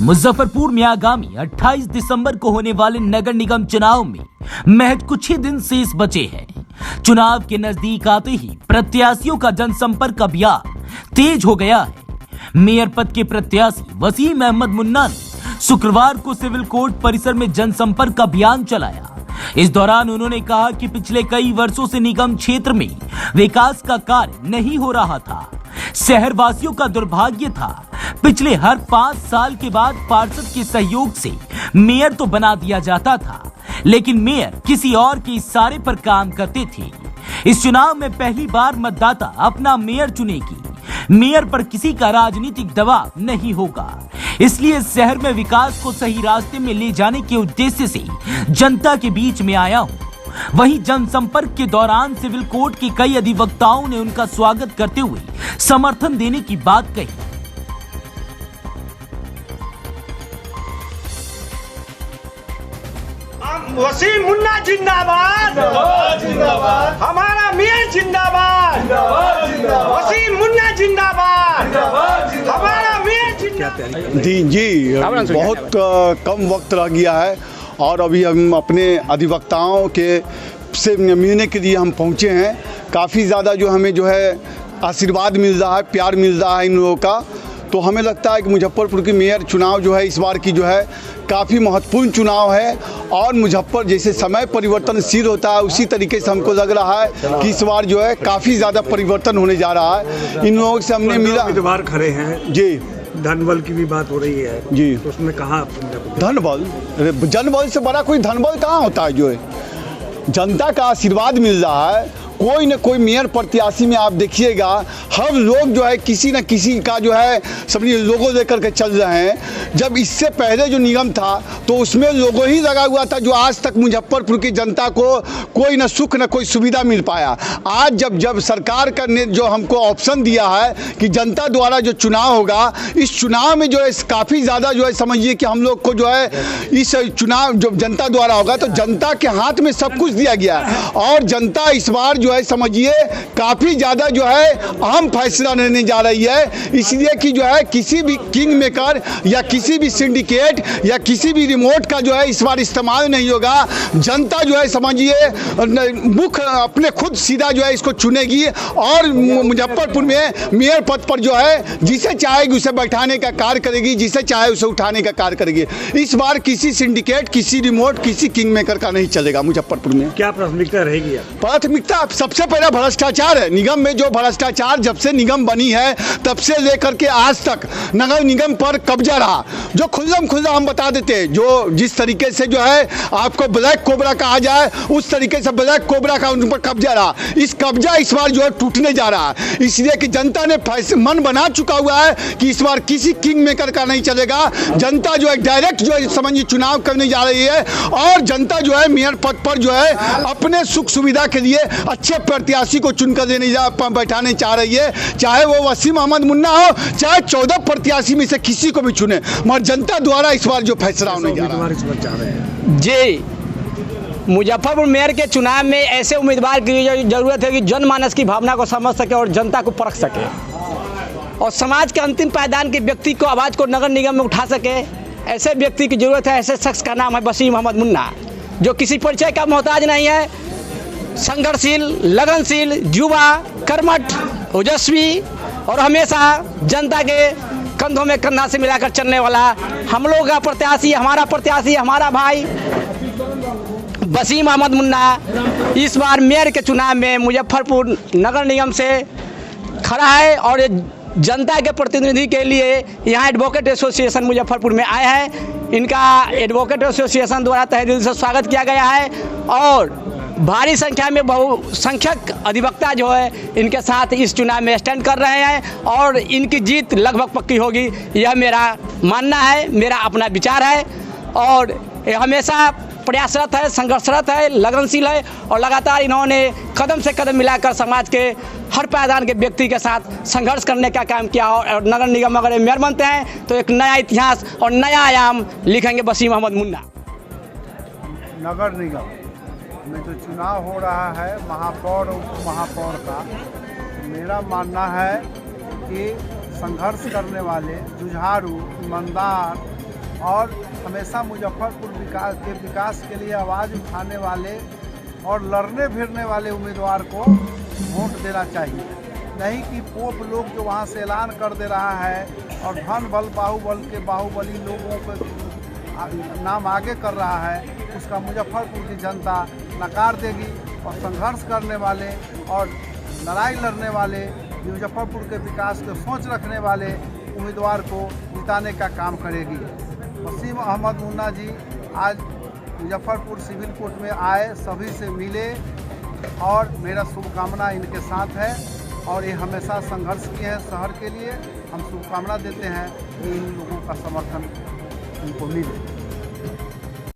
मुजफ्फरपुर में आगामी 28 दिसंबर को होने वाले नगर निगम चुनाव में महज कुछ ही दिन शेष बचे हैं। चुनाव के नजदीक आते ही प्रत्याशियों का जनसंपर्क अभियान तेज हो गया है। मेयर पद के प्रत्याशी वसीम अहमद मुन्ना ने शुक्रवार को सिविल कोर्ट परिसर में जनसंपर्क अभियान चलाया। इस दौरान उन्होंने कहा कि पिछले कई वर्षों से निगम क्षेत्र में विकास का कार्य नहीं हो रहा था। शहरवासियों का दुर्भाग्य था, पिछले हर 5 साल के बाद पार्षद के सहयोग से मेयर तो बना दिया जाता था, लेकिन मेयर किसी और के इशारे पर काम करते थे। इस चुनाव में पहली बार मतदाता अपना मेयर चुनेगी। मेयर पर किसी का राजनीतिक दबाव नहीं होगा, इसलिए शहर में विकास को सही रास्ते में ले जाने के उद्देश्य से जनता के बीच में आया हूँ। वहीं जनसंपर्क के दौरान सिविल कोर्ट के कई अधिवक्ताओं ने उनका स्वागत करते हुए समर्थन देने की बात कही। वसीम मुन्ना जिंदाबाद, जिंदाबाद। हमारा मेयर जिंदाबाद, वसीम मुन्ना जिंदाबाद, हमारा मेयर जिंदाबाद। जी बहुत कम वक्त रह गया है और अभी हम अपने अधिवक्ताओं के से मिलने के लिए हम पहुंचे हैं। काफ़ी ज़्यादा जो हमें जो है आशीर्वाद मिल रहा है, प्यार मिल रहा है इन लोगों का। तो हमें लगता है कि मुजफ्फरपुर की मेयर चुनाव जो है इस बार की जो है काफ़ी महत्वपूर्ण चुनाव है और मुजफ्फर जैसे समय परिवर्तनशील होता है उसी तरीके से हमको लग रहा है कि इस बार जो है काफ़ी ज़्यादा परिवर्तन होने जा रहा है। इन लोगों से हमने मिला, उम्मीदवार खड़े हैं जी, धनबल की भी बात हो रही है जी, तो उसमें कहाँ धनबल, जनबल से बड़ा कोई धनबल कहाँ होता है। जो है जनता का आशीर्वाद मिल रहा है। कोई न कोई मेयर प्रत्याशी में आप देखिएगा हर लोग जो है किसी न किसी का जो है सभी लोगों लेकर के चल रहे हैं। जब इससे पहले जो निगम था तो उसमें लोगों ही लगा हुआ था, जो आज तक मुजफ्फरपुर की जनता को कोई न सुख न कोई सुविधा मिल पाया। आज जब सरकार का ने जो हमको ऑप्शन दिया है कि जनता द्वारा जो चुनाव होगा, इस चुनाव में जो है काफ़ी ज़्यादा जो है समझिए कि हम लोग को जो है इस चुनाव जो जनता द्वारा होगा तो जनता के हाथ में सब कुछ दिया गया और जनता इस बार जो है समझिए काफ़ी ज़्यादा जो है अहम फैसला लेने जा रही है। इसलिए कि जो है किसी भी किंग मेकर या किसी भी सिंडिकेट या किसी भी रिमोट का जो है इस बार इस्तेमाल नहीं होगा। जनता जो है समझिए मुख्य अपने खुद सीधा जो है इसको चुनेगी और मुजफ्फरपुर में मेयर पद पर जो है जिसे चाहेगी उसे बैठाने का कार्य करेगी, जिसे चाहे उसे उठाने का कार्य करेगी। इस बार किसी सिंडिकेट, किसी रिमोट, किसी किंग मेकर का नहीं चलेगा मुजफ्फरपुर में। क्या प्राथमिकता रहेगी? प्राथमिकता सबसे पहला भ्रष्टाचार है। निगम में जो भ्रष्टाचार जब से निगम बनी है तब से लेकर के आज तक नगर निगम पर कब्जा रहा। जो खुल्लम-खुल्ला हम बता देते हैं, जो जिस तरीके से जो है आपको ब्लैक कोबरा कहा जाए उस तरीके से ब्लैक कोबरा का उन पर कब्जा रहा। इस कब्जा इस बार जो है टूटने जा रहा है, इसलिए कि जनता ने मन बना चुका हुआ है कि इस बार किसी किंग मेकर का नहीं चलेगा। जनता जो है डायरेक्ट जो है समझिए चुनाव करने जा रही है और जनता जो है मेयर पद पर जो है अपने सुख सुविधा के लिए अच्छे प्रत्याशी को चुनकर बैठाने चाह रही है, चाहे वो वसीम अहमद मुन्ना हो, चाहे 14 प्रत्याशी में से किसी को भी चुने, मगर जनता द्वारा इस बार जो फैसला होने जा रहा है। जी, मुजफ्फरपुर मेयर के चुनाव में ऐसे उम्मीदवार की जरूरत है कि जनमानस की भावना को समझ सके और जनता को परख सके और समाज के अंतिम पायदान के व्यक्ति को आवाज़ को नगर निगम में उठा सके। ऐसे व्यक्ति की जरूरत है। ऐसे शख्स का नाम है वसीम अहमद मुन्ना, जो किसी परिचय का मोहताज नहीं है, संघर्षशील, लगनशील, युवा, कर्मठ, ओजस्वी और हमेशा जनता के कंधों में कंधा से मिलाकर चलने वाला हम लोग का प्रत्याशी, हमारा प्रत्याशी, हमारा भाई वसीम अहमद मुन्ना इस बार मेयर के चुनाव में मुजफ्फरपुर नगर निगम से खड़ा है और जनता के प्रतिनिधि के लिए यहाँ एडवोकेट एसोसिएशन मुजफ्फरपुर में आए हैं। इनका एडवोकेट एसोसिएशन द्वारा तहे दिल से स्वागत किया गया है और भारी संख्या में बहुसंख्यक अधिवक्ता जो है इनके साथ इस चुनाव में स्टैंड कर रहे हैं और इनकी जीत लगभग पक्की होगी, यह मेरा मानना है, मेरा अपना विचार है। और हमेशा प्रयासरत है, संघर्षरत है, लगनशील है और लगातार इन्होंने कदम से कदम मिलाकर समाज के हर पायदान के व्यक्ति के साथ संघर्ष करने का काम किया और नगर निगम अगर मेयर बनते हैं तो एक नया इतिहास और नया आयाम लिखेंगे वसीम अहमद मुन्ना। नगर निगम में जो चुनाव हो रहा है महापौर और उप महापौर का, मेरा मानना है कि संघर्ष करने वाले, जुझारू, ईमानदार और हमेशा मुजफ्फरपुर विकास के लिए आवाज़ उठाने वाले और लड़ने भिड़ने वाले उम्मीदवार को वोट देना चाहिए। नहीं कि पोप लोग जो वहाँ से ऐलान कर दे रहा है और धन बल बाहुबली लोगों को नाम आगे कर रहा है, उसका मुजफ्फरपुर की जनता नकार देगी और संघर्ष करने वाले और लड़ाई लड़ने वाले मुजफ्फरपुर के विकास को सोच रखने वाले उम्मीदवार को जिताने का काम करेगी। वसीम अहमद मुन्ना जी आज मुजफ्फरपुर सिविल कोर्ट में आए, सभी से मिले और मेरा शुभकामना इनके साथ है और ये हमेशा संघर्ष किए हैं शहर के लिए। हम शुभकामना देते हैं कि इन लोगों का समर्थन इनको मिले।